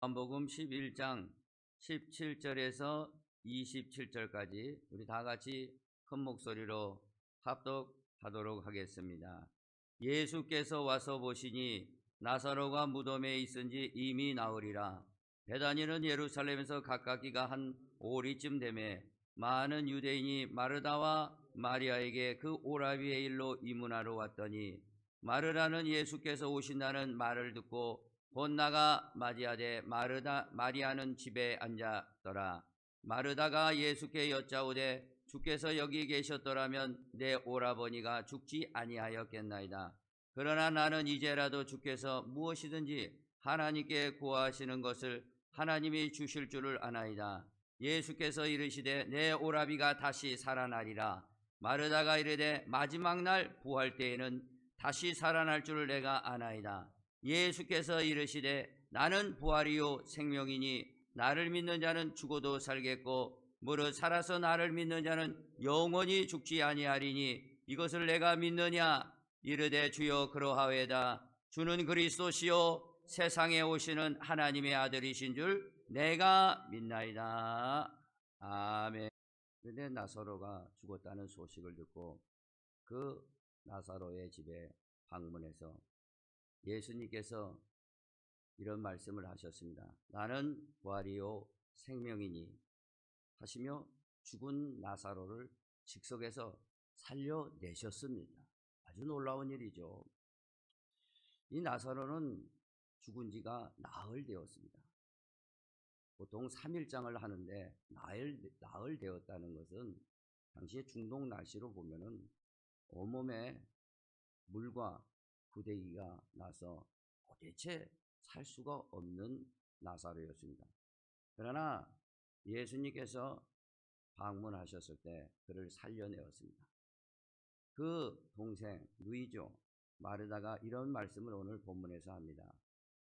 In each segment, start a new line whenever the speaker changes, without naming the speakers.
요한복음 11장 17절에서 27절까지 우리 다 같이 큰 목소리로 합독하도록 하겠습니다. 예수께서 와서 보시니 나사로가 무덤에 있은지 이미 나으리라. 베다니는 예루살렘에서 가깝기가 한 오리쯤 되매 많은 유대인이 마르다와 마리아에게 그 오라비의 일로 이문하러 왔더니 마르다는 예수께서 오신다는 말을 듣고 곧 나가 맞이하되 마리아는 집에 앉았더라. 마르다가 예수께 여짜오되 주께서 여기 계셨더라면 내 오라버니가 죽지 아니하였겠나이다. 그러나 나는 이제라도 주께서 무엇이든지 하나님께 구하시는 것을 하나님이 주실 줄을 아나이다. 예수께서 이르시되 내 오라비가 다시 살아나리라. 마르다가 이르되 마지막 날 부활 때에는 다시 살아날 줄을 내가 아나이다. 예수께서 이르시되 나는 부활이요 생명이니 나를 믿는 자는 죽어도 살겠고 무릇 살아서 나를 믿는 자는 영원히 죽지 아니하리니 이것을 내가 믿느냐. 이르되 주여 그러하외다. 주는 그리스도시요 세상에 오시는 하나님의 아들이신 줄 내가 믿나이다. 아멘. 그런데 나사로가 죽었다는 소식을 듣고 그 나사로의 집에 방문해서 예수님께서 이런 말씀을 하셨습니다. 나는 부활이요 생명이니 하시며 죽은 나사로를 직석에서 살려내셨습니다. 아주 놀라운 일이죠. 이 나사로는 죽은 지가 나흘 되었습니다. 보통 3일장을 하는데 나흘 되었다는 것은 당시의 중동 날씨로 보면은 온몸에 물과 구데기가 나서 도대체 살 수가 없는 나사로였습니다. 그러나 예수님께서 방문하셨을 때 그를 살려내었습니다. 그 동생 누이죠 마르다가 이런 말씀을 오늘 본문에서 합니다.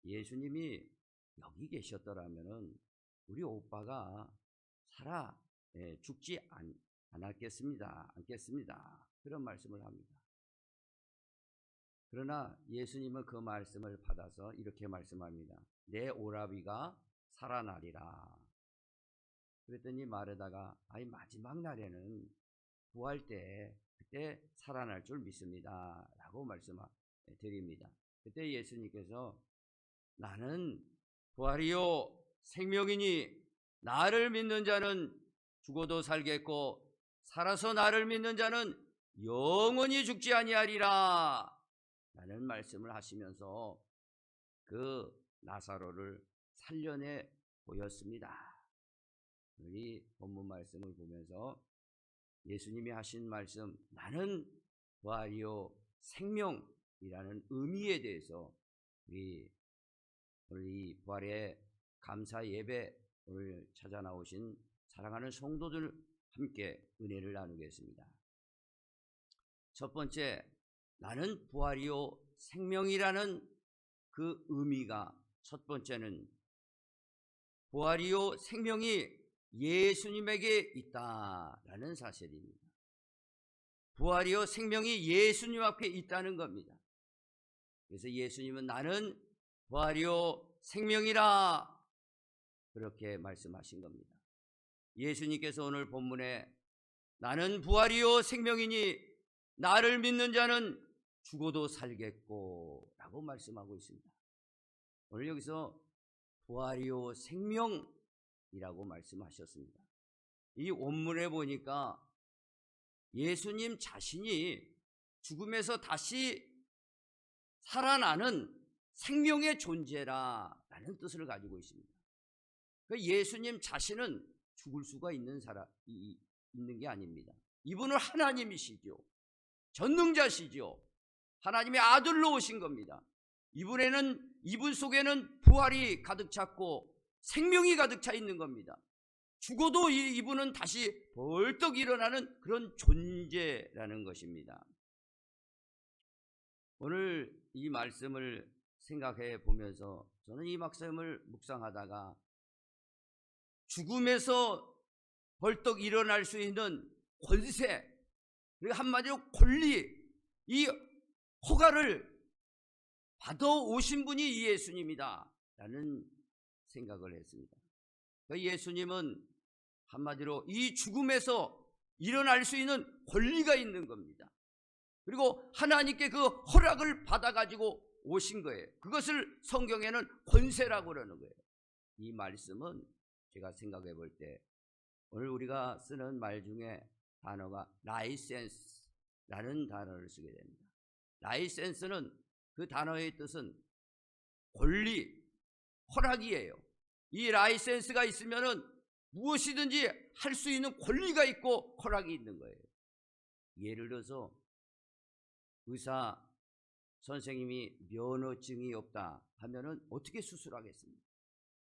예수님이 여기 계셨더라면은 우리 오빠가 죽지 않겠습니다. 그런 말씀을 합니다. 그러나 예수님은 그 말씀을 받아서 이렇게 말씀합니다. 내 오라비가 살아나리라. 그랬더니 마르다가 마지막 날에는 부활 때 그때 살아날 줄 믿습니다 라고 말씀드립니다. 그때 예수님께서 나는 부활이요 생명이니 나를 믿는 자는 죽어도 살겠고 살아서 나를 믿는 자는 영원히 죽지 아니하리라 라는 말씀을 하시면서 그 나사로를 살려내 보였습니다. 우리 본문 말씀을 보면서 예수님이 하신 말씀 나는 부활이요 생명이라는 의미에 대해서 오늘 이 부활의 감사 예배 오늘 찾아 나오신 사랑하는 성도들 함께 은혜를 나누겠습니다. 첫 번째 나는 부활이요 생명이라는 그 의미가 첫 번째는 부활이요 생명이 예수님에게 있다라는 사실입니다. 부활이요 생명이 예수님 앞에 있다는 겁니다. 그래서 예수님은 나는 부활이요 생명이라 그렇게 말씀하신 겁니다. 예수님께서 오늘 본문에 나는 부활이요 생명이니 나를 믿는 자는 죽어도 살겠고 라고 말씀하고 있습니다. 오늘 여기서 부활이요 생명이라고 말씀하셨습니다. 이 원문에 보니까 예수님 자신이 죽음에서 다시 살아나는 생명의 존재라는 뜻을 가지고 있습니다. 예수님 자신은 죽을 수가 있는 게 아닙니다. 이분은 하나님이시죠. 전능자시죠. 하나님의 아들로 오신 겁니다. 이분 속에는 부활이 가득 찼고 생명이 가득 차 있는 겁니다. 죽어도 이분은 다시 벌떡 일어나는 그런 존재라는 것입니다. 오늘 이 말씀을 생각해 보면서 저는 이 말씀을 묵상하다가 죽음에서 벌떡 일어날 수 있는 권세, 그리고 한마디로 권리, 이 허가를 받아오신 분이 이 예수님이다 라는 생각을 했습니다. 예수님은 한마디로 이 죽음에서 일어날 수 있는 권리가 있는 겁니다. 그리고 하나님께 그 허락을 받아가지고 오신 거예요. 그것을 성경에는 권세라고 그러는 거예요. 이 말씀은 제가 생각해 볼 때 오늘 우리가 쓰는 말 중에 단어가 라이센스라는 단어를 쓰게 됩니다. 라이센스는 그 단어의 뜻은 권리, 허락이에요. 이 라이센스가 있으면은 무엇이든지 할 수 있는 권리가 있고 허락이 있는 거예요. 예를 들어서 의사 선생님이 면허증이 없다 하면은 어떻게 수술하겠습니까?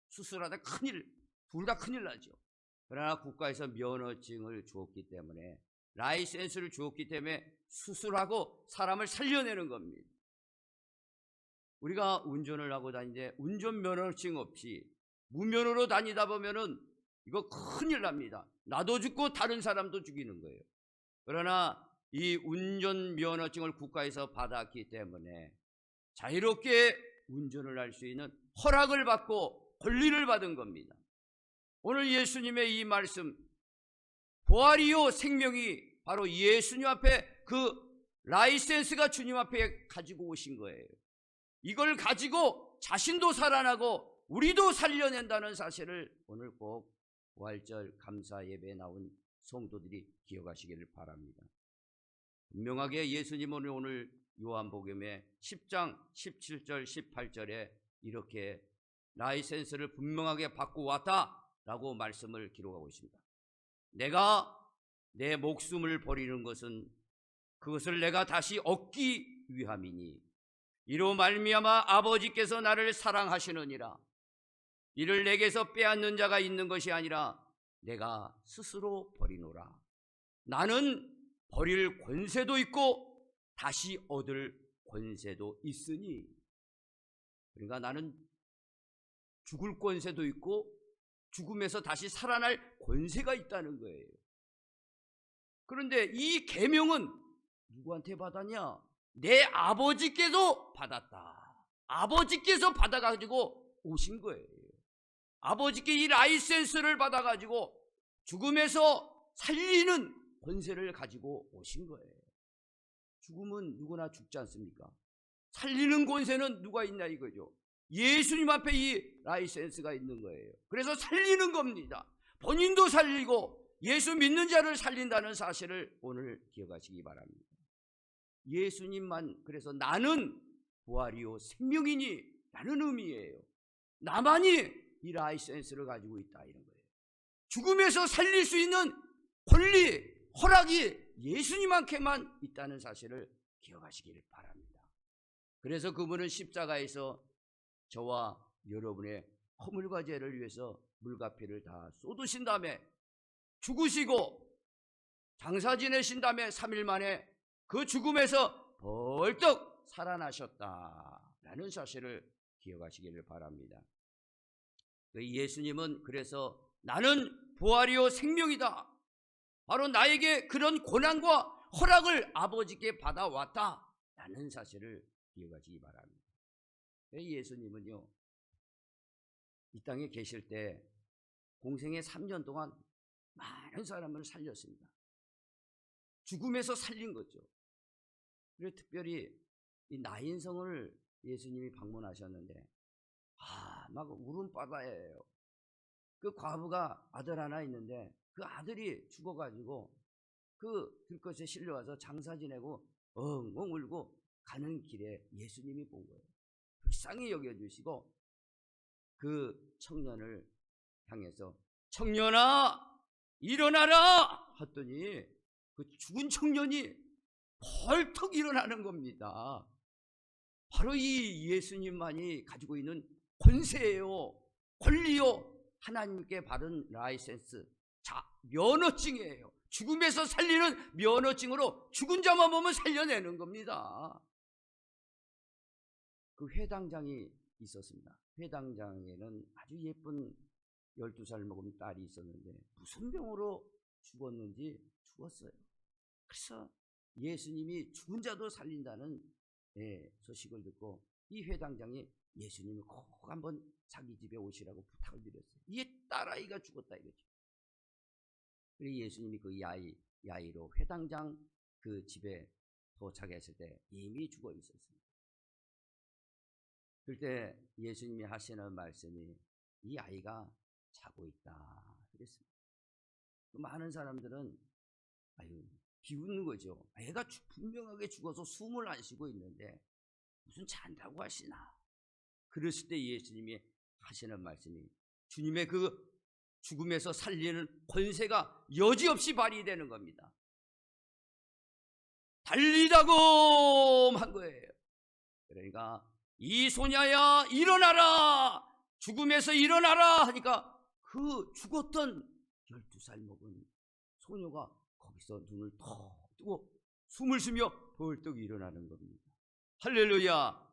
수술하다 큰일, 둘 다 큰일 나죠. 그러나 국가에서 면허증을 주었기 때문에, 라이센스를 주었기 때문에 수술하고 사람을 살려내는 겁니다. 우리가 운전을 하고 다니는데 운전 면허증 없이 무면허로 다니다 보면은 이거 큰일 납니다. 나도 죽고 다른 사람도 죽이는 거예요. 그러나 이 운전 면허증을 국가에서 받았기 때문에 자유롭게 운전을 할 수 있는 허락을 받고 권리를 받은 겁니다. 오늘 예수님의 이 말씀, 부활이요 생명이, 바로 예수님 앞에 그 라이센스가 주님 앞에 가지고 오신 거예요. 이걸 가지고 자신도 살아나고 우리도 살려낸다는 사실을 오늘 꼭 부활절 감사 예배에 나온 성도들이 기억하시기를 바랍니다. 분명하게 예수님은 오늘 요한복음의 10장 17절 18절에 이렇게 라이센스를 분명하게 받고 왔다라고 말씀을 기록하고 있습니다. 내가 내 목숨을 버리는 것은 그것을 내가 다시 얻기 위함이니 이로 말미암아 아버지께서 나를 사랑하시느니라. 이를 내게서 빼앗는 자가 있는 것이 아니라 내가 스스로 버리노라. 나는 버릴 권세도 있고 다시 얻을 권세도 있으니. 그러니까 나는 죽을 권세도 있고 죽음에서 다시 살아날 권세가 있다는 거예요. 그런데 이 계명은 누구한테 받았냐? 내 아버지께서 받았다. 아버지께서 받아가지고 오신 거예요. 아버지께 이 라이센스를 받아가지고 죽음에서 살리는 권세를 가지고 오신 거예요. 죽음은 누구나 죽지 않습니까? 살리는 권세는 누가 있냐 이거죠. 예수님 앞에 이 라이센스가 있는 거예요. 그래서 살리는 겁니다. 본인도 살리고 예수 믿는 자를 살린다는 사실을 오늘 기억하시기 바랍니다. 예수님만, 그래서 나는 부활이요 생명이니 라는 의미예요. 나만이 이 라이센스를 가지고 있다 이런 거예요. 죽음에서 살릴 수 있는 권리, 허락이 예수님한테만 있다는 사실을 기억하시기를 바랍니다. 그래서 그분은 십자가에서 저와 여러분의 허물과 죄를 위해서 물과 피를 다 쏟으신 다음에 죽으시고 장사 지내신 다음에 3일 만에 그 죽음에서 벌떡 살아나셨다라는 사실을 기억하시기를 바랍니다. 예수님은 그래서 나는 부활이요 생명이다, 바로 나에게 그런 고난과 허락을 아버지께 받아왔다라는 사실을 기억하시기 바랍니다. 예수님은요 이 땅에 계실 때 공생의 3년 동안 많은 사람을 살렸습니다. 죽음에서 살린 거죠. 그리고 특별히 이 나인성을 예수님이 방문하셨는데 막 울음바다예요. 그 과부가 아들 하나 있는데 그 아들이 죽어가지고 그 들것에 실려와서 장사 지내고 엉엉 울고 가는 길에 예수님이 본 거예요. 불쌍히 여겨주시고 그 청년을 향해서 청년아 일어나라 했더니 그 죽은 청년이 벌떡 일어나는 겁니다. 바로 이 예수님만이 가지고 있는 권세예요, 권리요, 하나님께 받은 라이센스, 면허증이에요. 죽음에서 살리는 면허증으로 죽은 자만 보면 살려내는 겁니다. 그 회당장이 있었습니다. 회당장에는 아주 예쁜 12살 먹은 딸이 있었는데 무슨 병으로 죽었는지 죽었어요. 그래서 예수님이 죽은 자도 살린다는 소식을 듣고 이 회당장이 예수님이 꼭 한번 자기 집에 오시라고 부탁을 드렸어요. 이 딸아이가 죽었다 이거죠. 그리고 예수님이 그 야이로 회당장 그 집에 도착했을 때 이미 죽어 있었습니다. 그때 예수님이 하시는 말씀이 이 아이가 자고 있다 그랬습니다. 많은 사람들은 비웃는 거죠. 애가 분명하게 죽어서 숨을 안 쉬고 있는데 무슨 잔다고 하시나. 그랬을 때 예수님이 하시는 말씀이 주님의 그 죽음에서 살리는 권세가 여지없이 발휘되는 겁니다. 달리다고 한 거예요. 그러니까 이 소녀야 일어나라, 죽음에서 일어나라 하니까 그 죽었던 12살 먹은 소녀가 거기서 눈을 턱 뜨고 숨을 쉬며 벌떡 일어나는 겁니다. 할렐루야.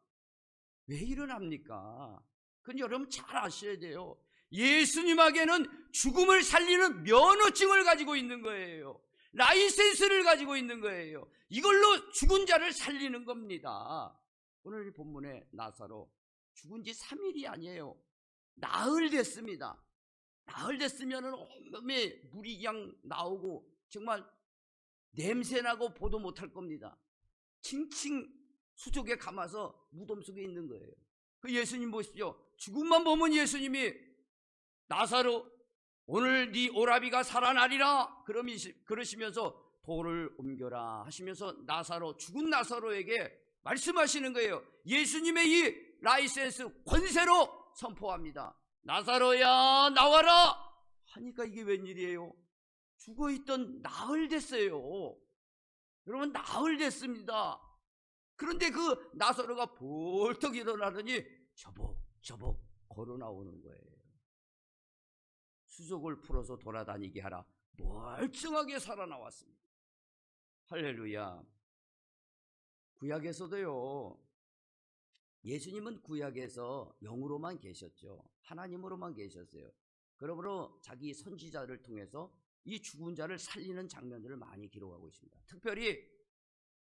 왜 일어납니까? 그건 여러분 잘 아셔야 돼요. 예수님에게는 죽음을 살리는 면허증을 가지고 있는 거예요. 라이센스를 가지고 있는 거예요. 이걸로 죽은 자를 살리는 겁니다. 오늘 본문에 나사로 죽은 지 3일이 아니에요. 나흘 됐습니다. 나흘 됐으면 온몸에 물이 그냥 나오고 정말 냄새나고 보도 못할 겁니다. 칭칭 수족에 감아서 무덤 속에 있는 거예요. 그 예수님 보십시오. 죽음만 보면 예수님이 나사로 오늘 네 오라비가 살아나리라 그러시면서 돌을 옮겨라 하시면서 나사로, 죽은 나사로에게 말씀하시는 거예요. 예수님의 이 라이센스 권세로 선포합니다. 나사로야 나와라 하니까 이게 웬일이에요? 죽어있던 나흘 됐어요. 여러분 나흘 됐습니다. 그런데 그 나사로가 벌떡 일어나더니 저벅 걸어 나오는 거예요. 수족을 풀어서 돌아다니게 하라. 멀쩡하게 살아나왔습니다. 할렐루야. 구약에서도요, 예수님은 구약에서 영으로만 계셨죠. 하나님으로만 계셨어요. 그러므로 자기 선지자를 통해서 이 죽은 자를 살리는 장면들을 많이 기록하고 있습니다. 특별히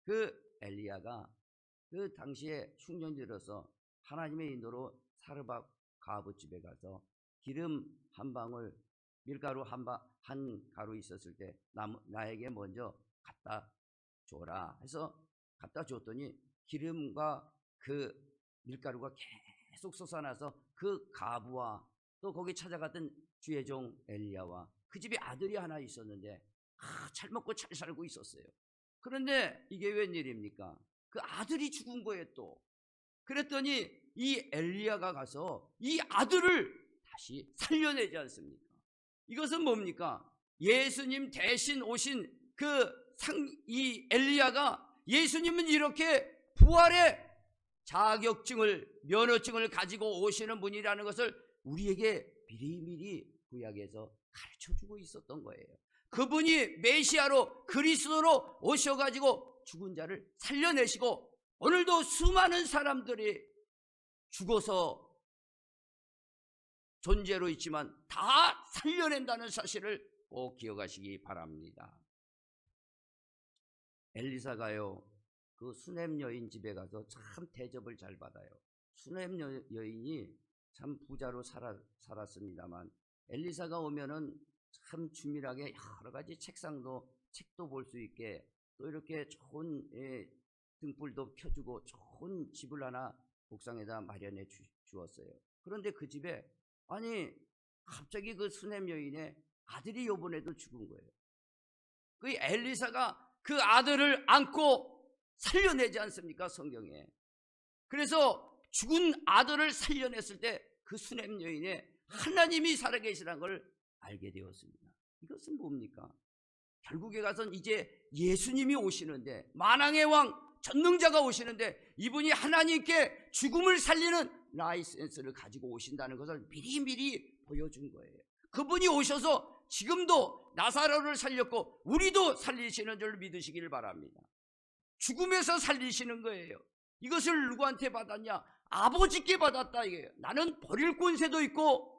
그 엘리야가 그 당시에 흉년지로서 하나님의 인도로 사르밧 가브 집에 가서 기름 한 방울, 밀가루 한 가루 있었을 때 나에게 먼저 갖다 줘라 해서 갖다 줬더니 기름과 그 밀가루가 계속 솟아나서 그 가부와 또 거기 찾아갔던 주의 종 엘리야와 그 집에 아들이 하나 있었는데 잘 먹고 잘 살고 있었어요. 그런데 이게 웬일입니까? 그 아들이 죽은 거예요 또. 그랬더니 이 엘리야가 가서 이 아들을 다시 살려내지 않습니까? 이것은 뭡니까? 예수님 대신 오신 이 엘리야가 예수님은 이렇게 부활의 자격증을, 면허증을 가지고 오시는 분이라는 것을 우리에게 미리미리 구약에서 가르쳐주고 있었던 거예요. 그분이 메시아로, 그리스도로 오셔가지고 죽은 자를 살려내시고 오늘도 수많은 사람들이 죽어서 존재로 있지만 다 살려낸다는 사실을 꼭 기억하시기 바랍니다. 엘리사가요, 그 수넴 여인 집에 가서 참 대접을 잘 받아요. 수넴 여인이 참 부자로 살았습니다만 엘리사가 오면은 참 주밀하게 여러 가지 책도 볼 수 있게 또 이렇게 좋은 등불도 켜주고 좋은 집을 하나 옥상에다 마련해 주었어요. 그런데 그 집에 갑자기 그 수넴 여인의 아들이 요번에도 죽은 거예요. 그 엘리사가 그 아들을 안고 살려내지 않습니까? 성경에. 그래서 죽은 아들을 살려냈을 때 그 수넴 여인의 하나님이 살아계시라는 걸 알게 되었습니다. 이것은 뭡니까? 결국에 가서는 이제 예수님이 오시는데, 만왕의 왕 전능자가 오시는데 이분이 하나님께 죽음을 살리는 라이센스를 가지고 오신다는 것을 미리미리 보여준 거예요. 그분이 오셔서 지금도 나사로를 살렸고 우리도 살리시는 줄 믿으시기를 바랍니다. 죽음에서 살리시는 거예요. 이것을 누구한테 받았냐? 아버지께 받았다 이거예요. 나는 버릴 권세도 있고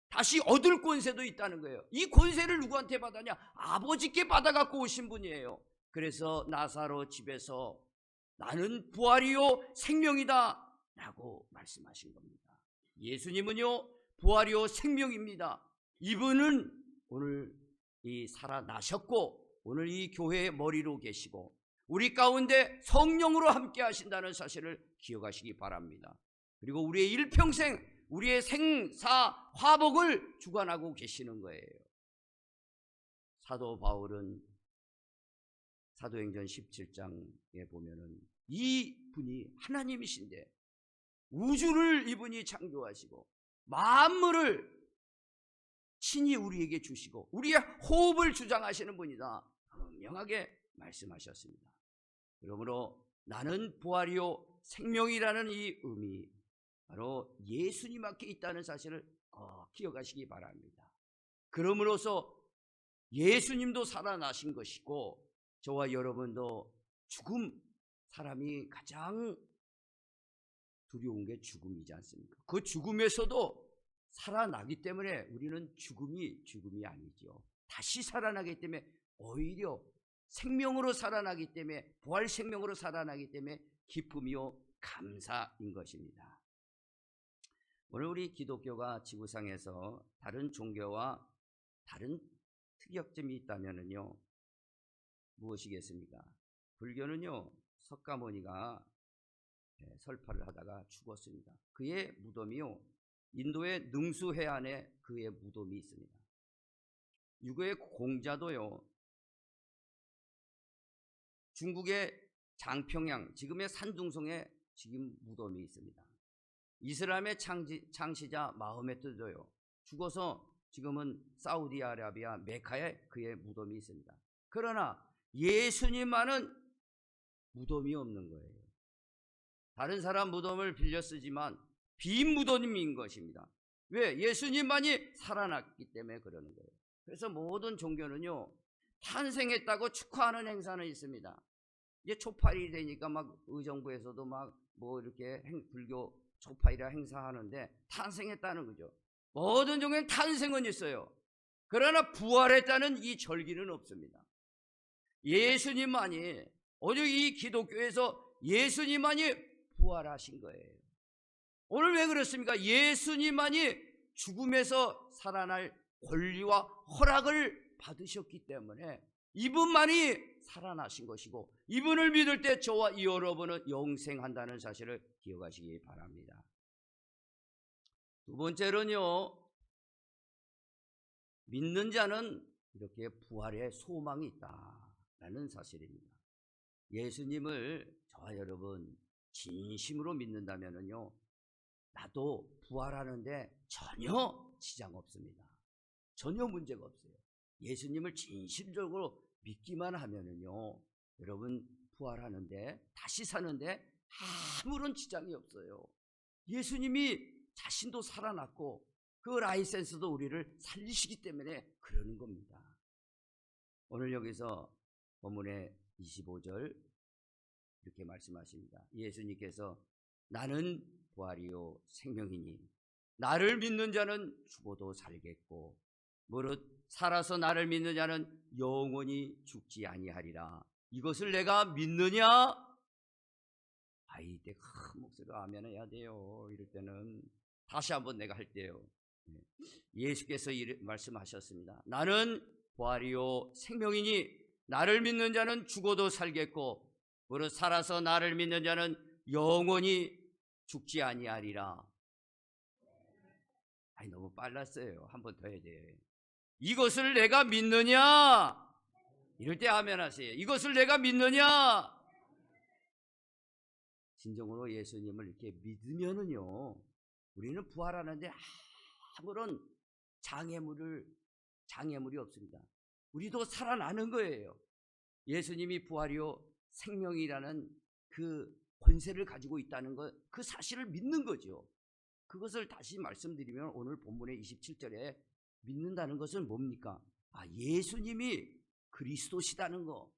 다시 얻을 권세도 있다는 거예요. 이 권세를 누구한테 받았냐? 아버지께 받아갖고 오신 분이에요. 그래서 나사로 집에서 나는 부활이요 생명이다 라고 말씀하신 겁니다. 예수님은요 부활이요 생명입니다. 이분은 오늘 이 살아나셨고 오늘 이 교회의 머리로 계시고 우리 가운데 성령으로 함께 하신다는 사실을 기억하시기 바랍니다. 그리고 우리의 일평생 우리의 생사 화복을 주관하고 계시는 거예요. 사도 바울은 사도행전 17장에 보면은 이분이 하나님이신데 우주를 이분이 창조하시고 만물을 친히 우리에게 주시고 우리의 호흡을 주장하시는 분이다 분명하게 말씀하셨습니다. 그러므로 나는 부활이요 생명이라는 이 의미 바로 예수님 앞에 있다는 사실을 기억하시기 바랍니다. 그러므로서 예수님도 살아나신 것이고 저와 여러분도 죽음, 사람이 가장 두려운 게 죽음이지 않습니까? 그 죽음에서도 살아나기 때문에 우리는 죽음이 아니죠. 다시 살아나기 때문에 오히려 생명으로 살아나기 때문에 부활 생명으로 살아나기 때문에 기쁨이요 감사인 것입니다. 오늘 우리 기독교가 지구상에서 다른 종교와 다른 특이점이 있다면요 무엇이겠습니까? 불교는요 석가모니가 설파를 하다가 죽었습니다. 그의 무덤이요 인도의 능수 해안에 그의 무덤이 있습니다. 유교의 공자도요 중국의 장평양 지금의 산둥성에 지금 무덤이 있습니다. 이슬람의 창시자 마호메트도요 죽어서 지금은 사우디아라비아 메카에 그의 무덤이 있습니다. 그러나 예수님만은 무덤이 없는 거예요. 다른 사람 무덤을 빌려 쓰지만 빈 무덤인 것입니다. 왜? 예수님만이 살아났기 때문에 그러는 거예요. 그래서 모든 종교는요 탄생했다고 축하하는 행사는 있습니다. 이제 초파일이 되니까 막 의정부에서도 막 뭐 이렇게 불교 초파일이라 행사하는데 탄생했다는 거죠. 모든 종교는 탄생은 있어요. 그러나 부활했다는 이 절기는 없습니다. 예수님만이 오직 이 기독교에서 예수님만이 부활하신 거예요. 오늘 왜 그렇습니까? 예수님만이 죽음에서 살아날 권리와 허락을 받으셨기 때문에 이분만이 살아나신 것이고 이분을 믿을 때 저와 여러분은 영생한다는 사실을 기억하시기 바랍니다. 두 번째로는요 믿는 자는 이렇게 부활의 소망이 있다라는 사실입니다. 예수님을 저와 여러분 진심으로 믿는다면요 나도 부활하는데 전혀 지장 없습니다. 전혀 문제가 없어요. 예수님을 진심적으로 믿기만 하면은요 여러분 부활하는데 다시 사는데 아무런 지장이 없어요. 예수님이 자신도 살아났고 그 라이센스도 우리를 살리시기 때문에 그러는 겁니다. 오늘 여기서 본문의 25절 이렇게 말씀하십니다. 예수님께서 나는 부활이요 생명이니 나를 믿는 자는 죽어도 살겠고 무릇 살아서 나를 믿는 자는 영원히 죽지 아니하리라. 이것을 내가 믿느냐? 이때 큰 목소리로 아멘 해야 돼요. 이럴 때는 다시 한번 내가 할 때요. 예수께서 말씀하셨습니다. 나는 부활이요 생명이니 나를 믿는 자는 죽어도 살겠고 무릇 살아서 나를 믿는 자는 영원히 죽지 아니하리라. 너무 빨랐어요. 한 번 더 해야 돼요. 이것을 내가 믿느냐? 이럴 때 아멘 하세요. 이것을 내가 믿느냐? 진정으로 예수님을 이렇게 믿으면은요 우리는 부활하는데 아무런 장애물이 없습니다. 우리도 살아나는 거예요. 예수님이 부활이요 생명이라는 그 권세를 가지고 있다는 것, 그 사실을 믿는 거죠. 그것을 다시 말씀드리면 오늘 본문의 27절에 믿는다는 것은 뭡니까? 예수님이 그리스도시다는 거.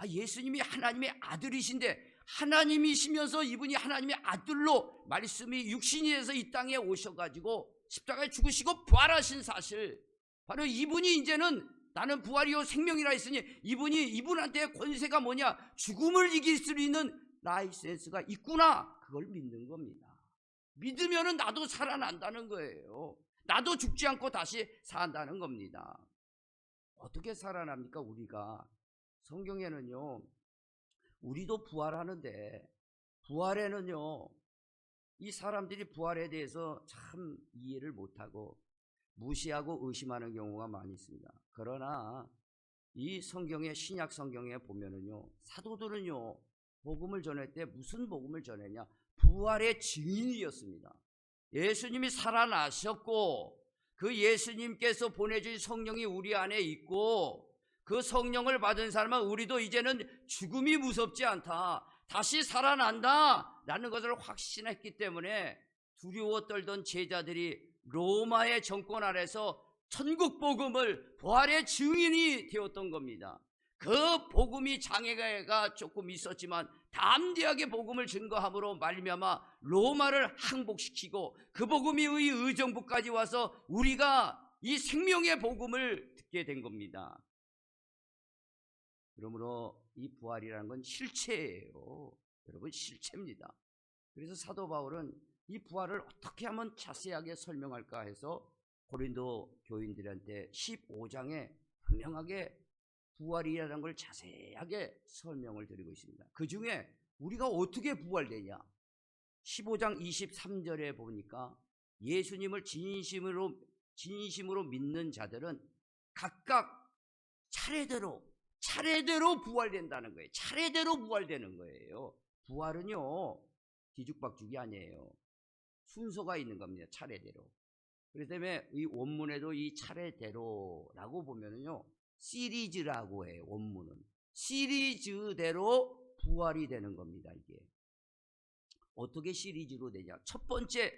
예수님이 하나님의 아들이신데 하나님이시면서 이분이 하나님의 아들로 말씀이 육신이 돼서 이 땅에 오셔가지고 십자가에 죽으시고 부활하신 사실, 바로 이분이 이제는 나는 부활이요 생명이라 했으니 이분한테 권세가 뭐냐? 죽음을 이길 수 있는 라이센스가 있구나, 그걸 믿는 겁니다. 믿으면은 나도 살아난다는 거예요. 나도 죽지 않고 다시 산다는 겁니다. 어떻게 살아납니까? 우리가 성경에는요, 우리도 부활하는데 부활에는요, 이 사람들이 부활에 대해서 참 이해를 못하고 무시하고 의심하는 경우가 많이 있습니다. 그러나 이 성경의 신약 성경에 보면은요, 사도들은요 복음을 전할 때 무슨 복음을 전했냐? 부활의 증인이었습니다. 예수님이 살아나셨고 그 예수님께서 보내주신 성령이 우리 안에 있고 그 성령을 받은 사람은 우리도 이제는 죽음이 무섭지 않다, 다시 살아난다 라는 것을 확신했기 때문에 두려워 떨던 제자들이 로마의 정권 아래서 천국 복음을, 부활의 증인이 되었던 겁니다. 그 복음이 장애가 조금 있었지만 담대하게 복음을 증거함으로 말미암아 로마를 항복시키고 그 복음이 의정부까지 와서 우리가 이 생명의 복음을 듣게 된 겁니다. 그러므로 이 부활이라는 건 실체예요. 여러분, 실체입니다. 그래서 사도 바울은 이 부활을 어떻게 하면 자세하게 설명할까 해서 고린도 교인들한테 15장에 분명하게 부활이라는 걸 자세하게 설명을 드리고 있습니다. 그 중에 우리가 어떻게 부활되냐? 15장 23절에 보니까 예수님을 진심으로 믿는 자들은 각각 차례대로 부활된다는 거예요. 차례대로 부활되는 거예요. 부활은요, 뒤죽박죽이 아니에요. 순서가 있는 겁니다. 차례대로. 그렇기 때문에 이 원문에도 이 차례대로라고 보면은요, 시리즈라고 해요. 원문은 시리즈대로 부활이 되는 겁니다. 이게 어떻게 시리즈로 되냐? 첫 번째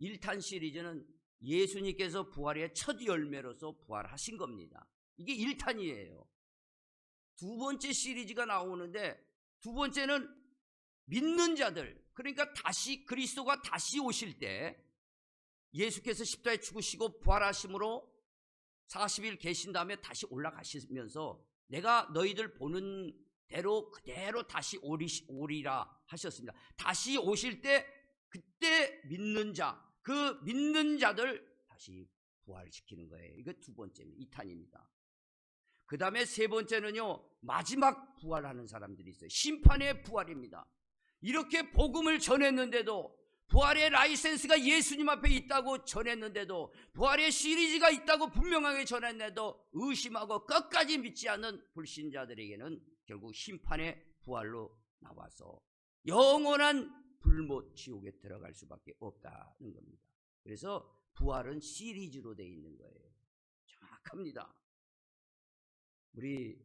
1탄 시리즈는 예수님께서 부활의 첫 열매로서 부활하신 겁니다. 이게 1탄이에요. 두 번째 시리즈가 나오는데, 두 번째는 믿는 자들, 그러니까 다시 그리스도가 다시 오실 때 예수께서 십자가에 죽으시고 부활하심으로 40일 계신 다음에 다시 올라가시면서 내가 너희들 보는 대로 그대로 다시 오리라 하셨습니다. 다시 오실 때 그때 믿는 자, 그 믿는 자들 다시 부활시키는 거예요. 이거 두 번째입니다. 2탄입니다. 그 다음에 세 번째는요, 마지막 부활하는 사람들이 있어요. 심판의 부활입니다. 이렇게 복음을 전했는데도, 부활의 라이센스가 예수님 앞에 있다고 전했는데도, 부활의 시리즈가 있다고 분명하게 전했는데도 의심하고 끝까지 믿지 않는 불신자들에게는 결국 심판의 부활로 나와서 영원한 불못 지옥에 들어갈 수밖에 없다는 겁니다. 그래서 부활은 시리즈로 되어 있는 거예요. 정확합니다. 우리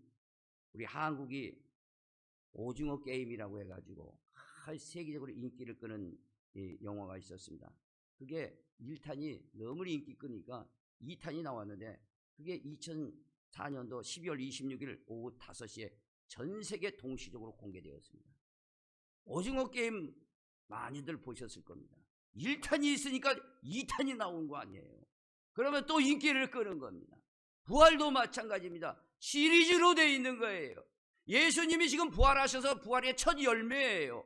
한국이 오징어 게임이라고 해가지고 세계적으로 인기를 끄는 영화가 있었습니다. 그게 1탄이 너무 인기 끄니까 2탄이 나왔는데, 그게 2004년도 12월 26일 오후 5시에 전 세계 동시적으로 공개되었습니다. 오징어 게임 많이들 보셨을 겁니다. 1탄이 있으니까 2탄이 나온 거 아니에요. 그러면 또 인기를 끄는 겁니다. 부활도 마찬가지입니다. 시리즈로 되어 있는 거예요. 예수님이 지금 부활하셔서 부활의 첫 열매예요.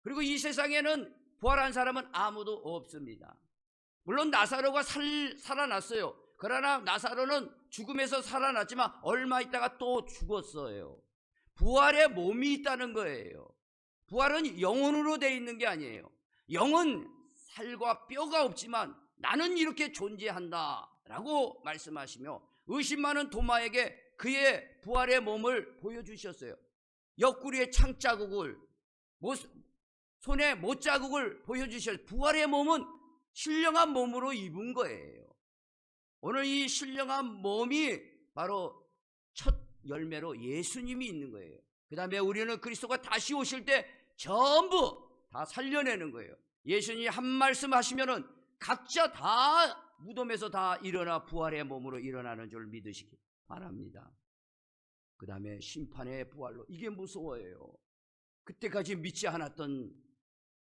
그리고 이 세상에는 부활한 사람은 아무도 없습니다. 물론 나사로가 살아났어요. 그러나 나사로는 죽음에서 살아났지만 얼마 있다가 또 죽었어요. 부활의 몸이 있다는 거예요. 부활은 영혼으로 되어 있는 게 아니에요. 영은 살과 뼈가 없지만 나는 이렇게 존재한다 라고 말씀하시며, 의심 많은 도마에게 그의 부활의 몸을 보여주셨어요. 옆구리에 창자국을, 손에 못자국을 보여주셨어요. 부활의 몸은 신령한 몸으로 입은 거예요. 오늘 이 신령한 몸이 바로 첫 열매로 예수님이 있는 거예요. 그 다음에 우리는 그리스도가 다시 오실 때 전부 다 살려내는 거예요. 예수님이 한 말씀 하시면은 각자 다 무덤에서 다 일어나 부활의 몸으로 일어나는 줄 믿으시기 바랍니다. 그 다음에 심판의 부활로, 이게 무서워요. 그때까지 믿지 않았던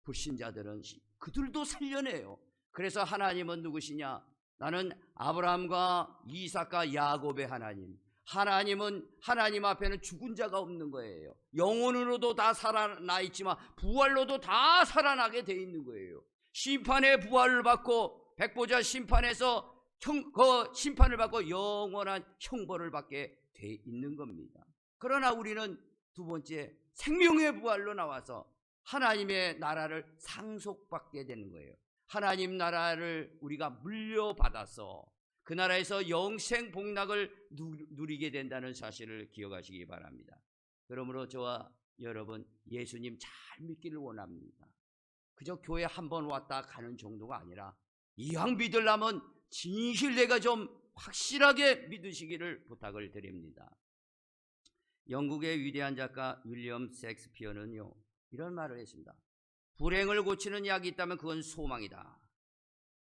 불신자들은 그들도 살려내요. 그래서 하나님은 누구시냐? 나는 아브라함과 이삭과 야곱의 하나님, 하나님 앞에는 죽은 자가 없는 거예요. 영혼으로도 다 살아나 있지만 부활로도 다 살아나게 돼 있는 거예요. 심판의 부활을 받고 백보자 심판에서 그 심판을 받고 영원한 형벌을 받게 돼 있는 겁니다. 그러나 우리는 두 번째 생명의 부활로 나와서 하나님의 나라를 상속받게 되는 거예요. 하나님 나라를 우리가 물려받아서 그 나라에서 영생 복락을 누리게 된다는 사실을 기억하시기 바랍니다. 그러므로 저와 여러분 예수님 잘 믿기를 원합니다. 그저 교회 한 번 왔다 가는 정도가 아니라 이왕 믿으려면 진실내가 좀 확실하게 믿으시기를 부탁을 드립니다. 영국의 위대한 작가 윌리엄 셰익스피어는요 이런 말을 했습니다. 불행을 고치는 약이 있다면 그건 소망이다.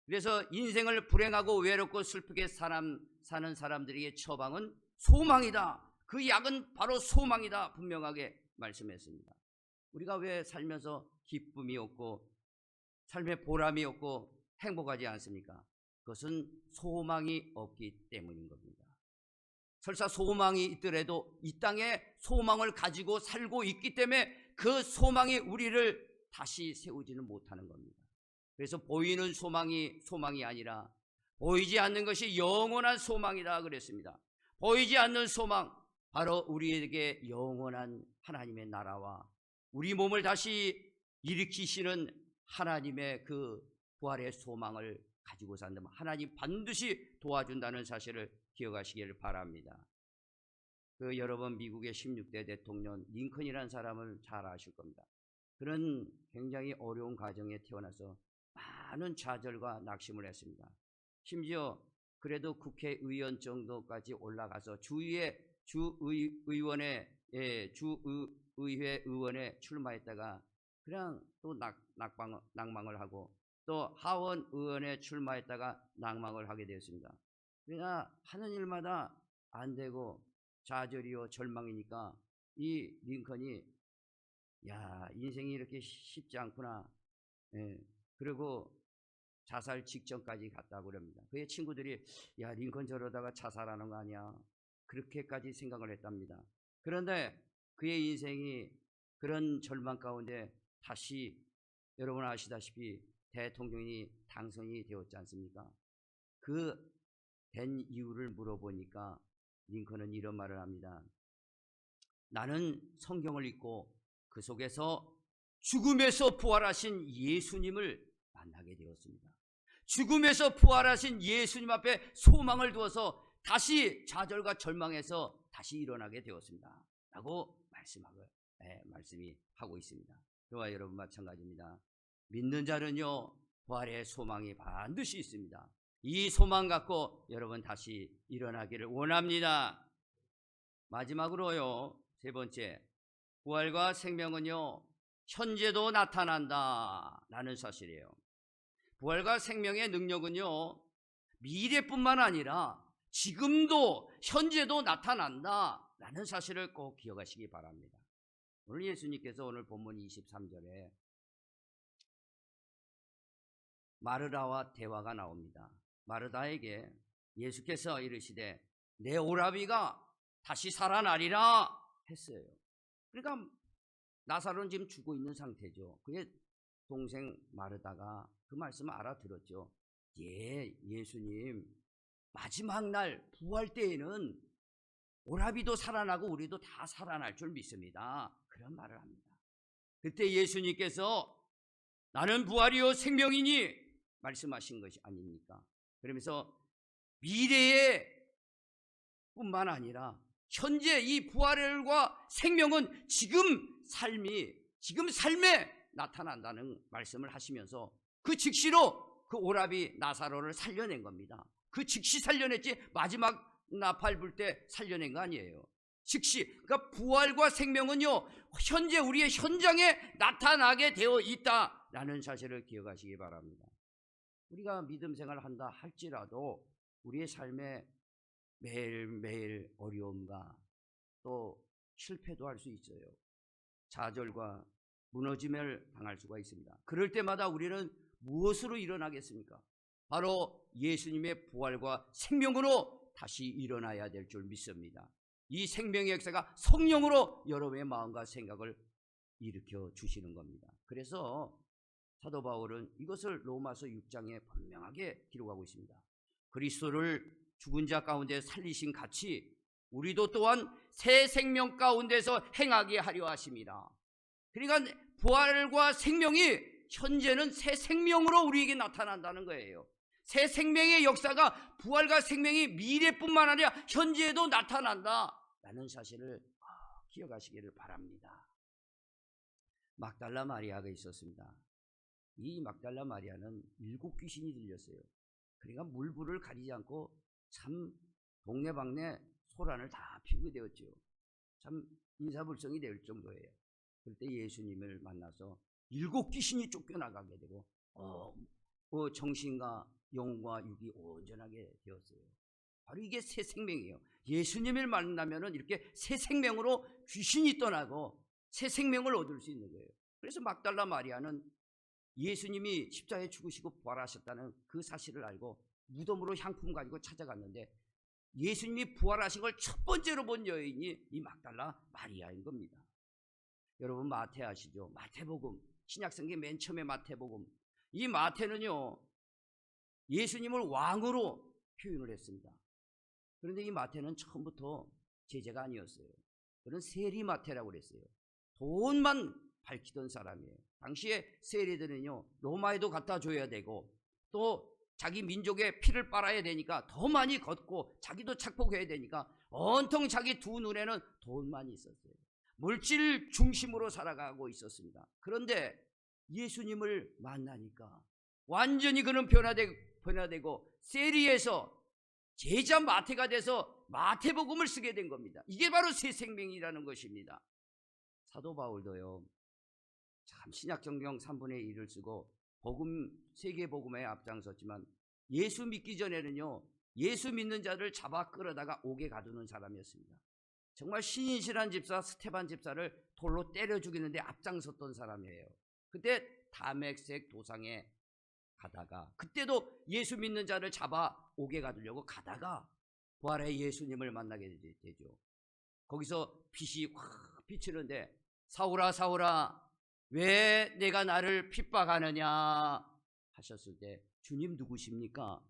그래서 인생을 불행하고 외롭고 슬프게 사는 사람들에게 처방은 소망이다. 그 약은 바로 소망이다. 분명하게 말씀했습니다. 우리가 왜 살면서 기쁨이 없고 삶의 보람이 없고 행복하지 않습니까? 그것은 소망이 없기 때문인 겁니다. 설사 소망이 있더라도 이 땅에 소망을 가지고 살고 있기 때문에 그 소망이 우리를 다시 세우지는 못하는 겁니다. 그래서 보이는 소망이 아니라 보이지 않는 것이 영원한 소망이다 그랬습니다. 보이지 않는 소망, 바로 우리에게 영원한 하나님의 나라와 우리 몸을 다시 일으키시는 하나님의 그 부활의 소망을 가지고 산다면 하나님 반드시 도와준다는 사실을 기억하시기를 바랍니다. 여러분 미국의 16대 대통령 링컨이라는 사람을 잘 아실 겁니다. 그는 굉장히 어려운 가정에 태어나서 많은 좌절과 낙심을 했습니다. 심지어 그래도 국회의원 정도까지 올라가서 주의회 의원에 출마했다가 그냥 또 낙망을 하고 또 하원 의원에 출마했다가 낙망을 하게 되었습니다. 그러나 하는 일마다 안 되고 좌절이요 절망이니까 이 링컨이 인생이 이렇게 쉽지 않구나. 그리고 자살 직전까지 갔다고 그럽니다. 그의 친구들이 링컨 저러다가 자살하는 거 아니야. 그렇게까지 생각을 했답니다. 그런데 그의 인생이 그런 절망 가운데 다시 여러분 아시다시피 대통령이 당선이 되었지 않습니까? 그 된 이유를 물어보니까 링컨은 이런 말을 합니다. 나는 성경을 읽고 그 속에서 죽음에서 부활하신 예수님을 만나게 되었습니다. 죽음에서 부활하신 예수님 앞에 소망을 두어서 다시 좌절과 절망에서 다시 일어나게 되었습니다. 라고 말씀이 하고 있습니다. 저와 여러분 마찬가지입니다. 믿는 자는요 부활의 소망이 반드시 있습니다. 이 소망 갖고 여러분 다시 일어나기를 원합니다. 마지막으로요 세 번째, 부활과 생명은요 현재도 나타난다 라는 사실이에요. 부활과 생명의 능력은요 미래뿐만 아니라 지금도 현재도 나타난다 라는 사실을 꼭 기억하시기 바랍니다. 오늘 예수님께서 오늘 본문 23절에 마르다와 대화가 나옵니다. 마르다에게 예수께서 이르시되 내 오라비가 다시 살아나리라 했어요. 그러니까 나사로는 지금 죽어 있는 상태죠. 그의 동생 마르다가 그 말씀을 알아들었죠. 예수님 마지막 날 부활 때에는 오라비도 살아나고 우리도 다 살아날 줄 믿습니다. 그런 말을 합니다. 그때 예수님께서 나는 부활이요 생명이니 말씀하신 것이 아닙니까? 그러면서 미래에 뿐만 아니라 현재 이 부활과 생명은 지금 삶에 나타난다는 말씀을 하시면서 그 즉시로 그 오라비 나사로를 살려낸 겁니다. 그 즉시 살려냈지 마지막 나팔 불 때 살려낸 거 아니에요. 즉시. 그러니까 부활과 생명은요 현재 우리의 현장에 나타나게 되어 있다라는 사실을 기억하시기 바랍니다. 우리가 믿음 생활을 한다 할지라도 우리의 삶에 매일매일 어려움과 또 실패도 할 수 있어요. 좌절과 무너짐을 당할 수가 있습니다. 그럴 때마다 우리는 무엇으로 일어나겠습니까? 바로 예수님의 부활과 생명으로 다시 일어나야 될 줄 믿습니다. 이 생명의 역사가 성령으로 여러분의 마음과 생각을 일으켜 주시는 겁니다. 그래서 사도 바울은 이것을 로마서 6장에 분명하게 기록하고 있습니다. 그리스도를 죽은 자 가운데 살리신 같이 우리도 또한 새 생명 가운데서 행하게 하려 하십니다. 그러니까 부활과 생명이 현재는 새 생명으로 우리에게 나타난다는 거예요. 새 생명의 역사가 부활과 생명이 미래뿐만 아니라 현재에도 나타난다라는 사실을 기억하시기를 바랍니다. 막달라 마리아가 있었습니다. 이 막달라 마리아는 7 귀신이 들렸어요. 그러니까 물불을 가리지 않고 참 동네방네 소란을 다 피우게 되었죠. 참 인사불성이 될 정도예요. 그때 예수님을 만나서 7 귀신이 쫓겨나가게 되고 정신과 영과 육이 온전하게 되었어요. 바로 이게 새 생명이에요. 예수님을 만나면은 이렇게 새 생명으로 귀신이 떠나고 새 생명을 얻을 수 있는 거예요. 그래서 막달라 마리아는 예수님이 십자가에 죽으시고 부활하셨다는 그 사실을 알고 무덤으로 향품 가지고 찾아갔는데 예수님이 부활하신 걸 첫 번째로 본 여인이 이 막달라 마리아인 겁니다. 여러분 마태 아시죠? 마태복음, 신약성경 맨 처음에 마태복음. 이 마태는요 예수님을 왕으로 표현을 했습니다. 그런데 이 마태는 처음부터 제자가 아니었어요. 그는 세리 마태라고 그랬어요. 돈만 밝히던 사람이에요. 당시에 세리들은요 로마에도 갖다 줘야 되고 또 자기 민족의 피를 빨아야 되니까 더 많이 걷고 자기도 착복해야 되니까 온통 자기 두 눈에는 돈만 있었어요. 물질 중심으로 살아가고 있었습니다. 그런데 예수님을 만나니까 완전히 그는 변화되고 세리에서 제자 마태가 돼서 마태복음을 쓰게 된 겁니다. 이게 바로 새 생명이라는 것입니다. 사도 바울도요 참 신약성경 3분의 1을 쓰고 복음 세계복음에 앞장섰지만 예수 믿기 전에는요 예수 믿는 자를 잡아 끌어다가 옥에 가두는 사람이었습니다. 정말 신실한 집사 스테반 집사를 돌로 때려 죽이는데 앞장섰던 사람이에요. 그때 다메섹 도상에 가다가 그때도 예수 믿는 자를 잡아 옥에 가두려고 가다가 부활의 예수님을 만나게 되죠. 거기서 빛이 확 비치는데 사울아 사울아 왜 내가 나를 핍박하느냐 하셨을 때 주님 누구십니까?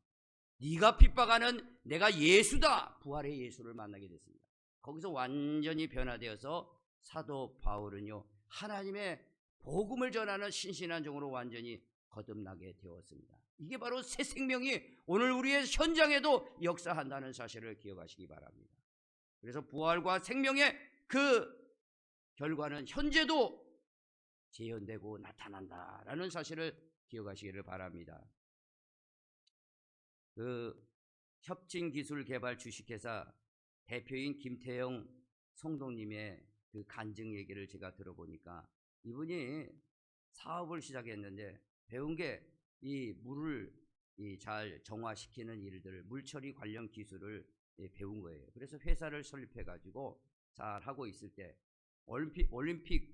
네가 핍박하는 내가 예수다. 부활의 예수를 만나게 됐습니다. 거기서 완전히 변화되어서 사도 바울은요 하나님의 복음을 전하는 신실한 종으로 완전히 거듭나게 되었습니다. 이게 바로 새 생명이 오늘 우리의 현장에도 역사한다는 사실을 기억하시기 바랍니다. 그래서 부활과 생명의 그 결과는 현재도 재현되고 나타난다라는 사실을 기억하시기를 바랍니다. 그 협진기술개발 주식회사 대표인 김태영 성도님의 그 간증 얘기를 제가 들어보니까 이분이 사업을 시작했는데 배운 게 이 물을 잘 정화시키는 일들, 물처리 관련 기술을 배운 거예요. 그래서 회사를 설립해 가지고 잘 하고 있을 때 올림픽이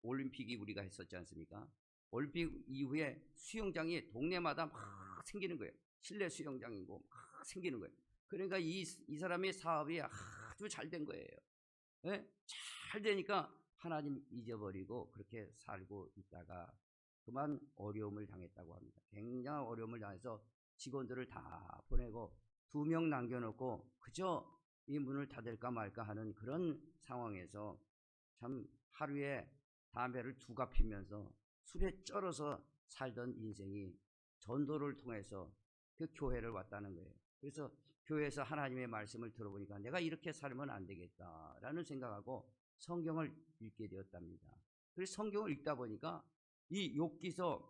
올림픽이 우리가 했었지 않습니까? 올림픽 이후에 수영장이 동네마다 막 생기는 거예요. 실내 수영장이고 막 생기는 거예요. 그러니까 이 사람의 사업이 아주 잘 된 거예요. 네? 잘 되니까 하나님 잊어버리고 그렇게 살고 있다가 그만 어려움을 당했다고 합니다. 굉장한 어려움을 당해서 직원들을 다 보내고 2명 남겨놓고 그저 이 문을 닫을까 말까 하는 그런 상황에서 참 하루에 담배를 2갑 피면서 술에 쩔어서 살던 인생이 전도를 통해서 그 교회를 왔다는 거예요. 그래서 교회에서 하나님의 말씀을 들어보니까 내가 이렇게 살면 안 되겠다라는 생각하고 성경을 읽게 되었답니다. 그래서 성경을 읽다 보니까 이 욥기서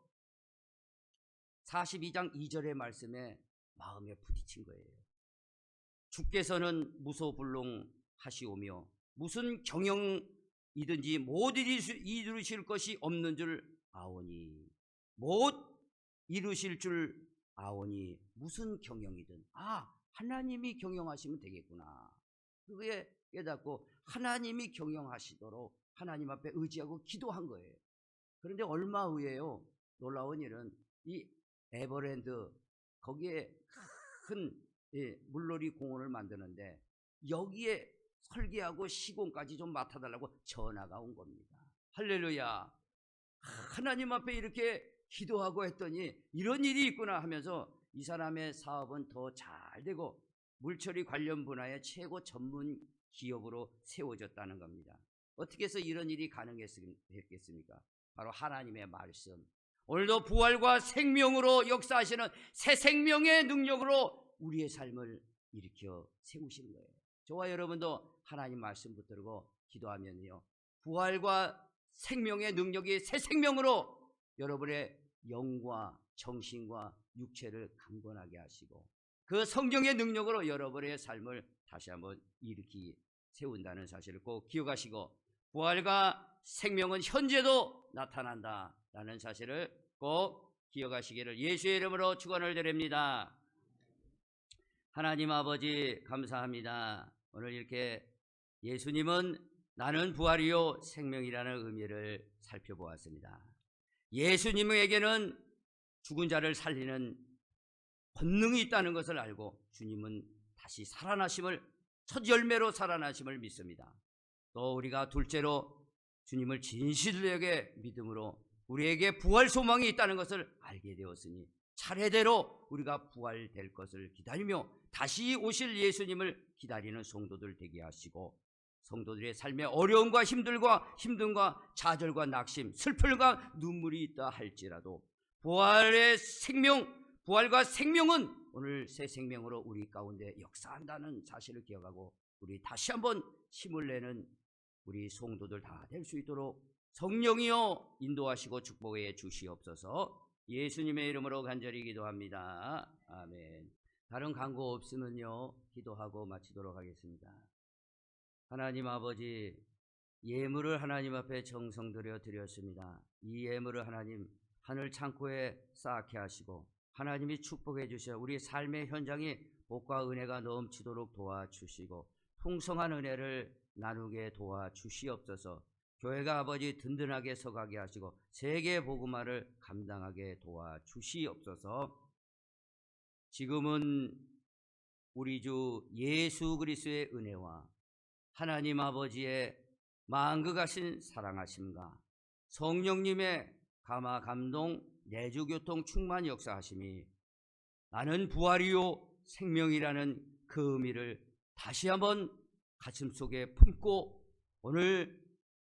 42장 2절의 말씀에 마음에 부딪힌 거예요. 주께서는 무소불능하시오며 무슨 경영이든지 못 이루실 것이 없는 줄 아오니 못 이루실 줄 아오니 무슨 경영이든 하나님이 경영하시면 되겠구나. 그게 깨닫고 하나님이 경영하시도록 하나님 앞에 의지하고 기도한 거예요. 그런데 얼마 후에요 놀라운 일은 이 에버랜드 거기에 큰 물놀이 공원을 만드는데 여기에 설계하고 시공까지 좀 맡아달라고 전화가 온 겁니다. 할렐루야. 하나님 앞에 이렇게 기도하고 했더니 이런 일이 있구나 하면서 이 사람의 사업은 더 잘 되고 물처리 관련 분야의 최고 전문 기업으로 세워졌다는 겁니다. 어떻게 해서 이런 일이 가능했겠습니까? 바로 하나님의 말씀. 오늘도 부활과 생명으로 역사하시는 새 생명의 능력으로 우리의 삶을 일으켜 세우시는 거예요. 저와 여러분도 하나님 말씀 붙들고 기도하면요, 부활과 생명의 능력이 새 생명으로 여러분의 영과 정신과 육체를 강건하게 하시고 그 성령의 능력으로 여러분의 삶을 다시 한번 일으키 세운다는 사실을 꼭 기억하시고, 부활과 생명은 현재도 나타난다라는 사실을 꼭 기억하시기를 예수의 이름으로 축원을 드립니다. 하나님 아버지 감사합니다. 오늘 이렇게 예수님은 나는 부활이요 생명이라는 의미를 살펴보았습니다. 예수님에게는 죽은 자를 살리는 본능이 있다는 것을 알고 주님은 다시 살아나심을, 첫 열매로 살아나심을 믿습니다. 또 우리가 둘째로 주님을 진실되게 믿음으로 우리에게 부활 소망이 있다는 것을 알게 되었으니 차례대로 우리가 부활될 것을 기다리며 다시 오실 예수님을 기다리는 성도들 되게 하시고, 성도들의 삶에 어려움과 힘듦과 좌절과 낙심, 슬픔과 눈물이 있다 할지라도 부활과 생명은 오늘 새 생명으로 우리 가운데 역사한다는 사실을 기억하고 우리 다시 한번 힘을 내는 우리 성도들 다 될 수 있도록 성령이여 인도하시고 축복해 주시옵소서. 예수님의 이름으로 간절히 기도합니다. 아멘. 다른 간구 없으면요 기도하고 마치도록 하겠습니다. 하나님 아버지, 예물을 하나님 앞에 정성들여 드렸습니다. 이 예물을 하나님 하늘 창고에 쌓게 하시고 하나님이 축복해 주셔 우리 삶의 현장이 복과 은혜가 넘치도록 도와주시고 풍성한 은혜를 나누게 도와주시옵소서. 교회가 아버지 든든하게 서가게 하시고 세계 복음화를 감당하게 도와주시옵소서. 지금은 우리 주 예수 그리스도의 은혜와 하나님 아버지의 만극하신 사랑하심과 성령님의 감화 감동 내주 교통 충만 역사하심이 나는 부활이요 생명이라는 그 의미를 다시 한번 가슴속에 품고 오늘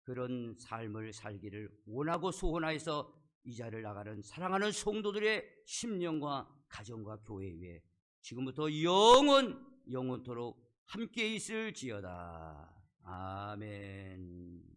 그런 삶을 살기를 원하고 소원하여서 이 자리를 나가는 사랑하는 성도들의 심령과 가정과 교회 위에 지금부터 영원토록 함께 있을지어다. 아멘.